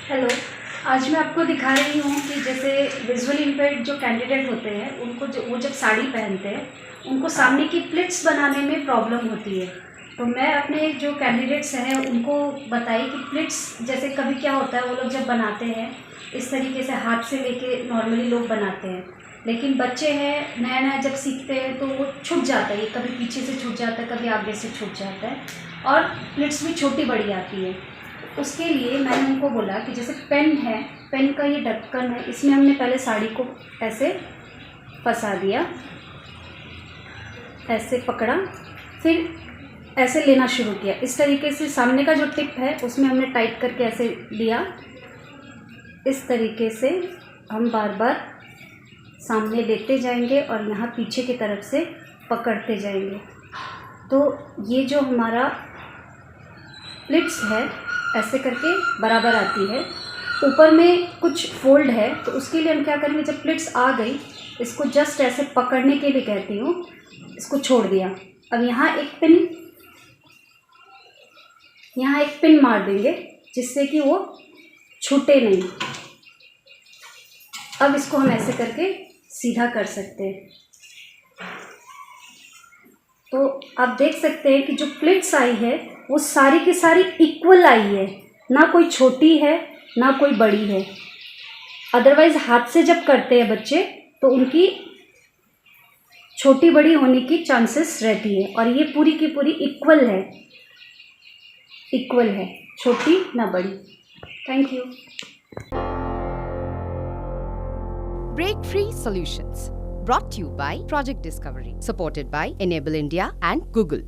Hello. आज मैं आपको दिखा रही हूँ कि जैसे विजुअल इम्पेयर्ड जो कैंडिडेट होते हैं उनको वो जब साड़ी पहनते हैं उनको सामने की प्लिट्स बनाने में प्रॉब्लम होती है। तो मैं अपने जो कैंडिडेट्स हैं उनको बताई कि प्लिट्स जैसे कभी क्या होता है, वो लोग जब बनाते हैं इस तरीके से हाथ से लेके नॉर्मली लोग बनाते हैं, लेकिन बच्चे हैं नया नया जब सीखते हैं तो वो छूट जाता है, कभी पीछे से छूट जाता है, कभी आगे से छूट जाता है और प्लिट्स भी छोटी बड़ी आती है। उसके लिए मैंने उनको बोला कि जैसे पेन है, पेन का ये ढक्कन है, इसमें हमने पहले साड़ी को ऐसे फंसा दिया, ऐसे पकड़ा, फिर ऐसे लेना शुरू किया। इस तरीके से सामने का जो टिप है उसमें हमने टाइट करके ऐसे लिया। इस तरीके से हम बार बार सामने लेते जाएंगे और यहाँ पीछे की तरफ से पकड़ते जाएंगे। तो ये जो हमारा प्लिट्स है ऐसे करके बराबर आती है। ऊपर में कुछ फोल्ड है तो उसके लिए हम क्या करेंगे, जब प्लिट्स आ गई इसको जस्ट ऐसे पकड़ने के लिए कहती हूँ, इसको छोड़ दिया। अब यहाँ एक पिन मार देंगे जिससे कि वो छूटे नहीं। अब इसको हम ऐसे करके सीधा कर सकते हैं। तो आप देख सकते हैं कि जो प्लिट्स आई है वो सारी की सारी इक्वल आई है, ना कोई छोटी है ना कोई बड़ी है। अदरवाइज़ हाथ से जब करते हैं बच्चे तो उनकी छोटी बड़ी होने की चांसेस रहती है, और ये पूरी की पूरी इक्वल है, छोटी ना बड़ी। Thank you. Break Free Solutions, brought to you by Project Discovery, supported by Enable India and Google.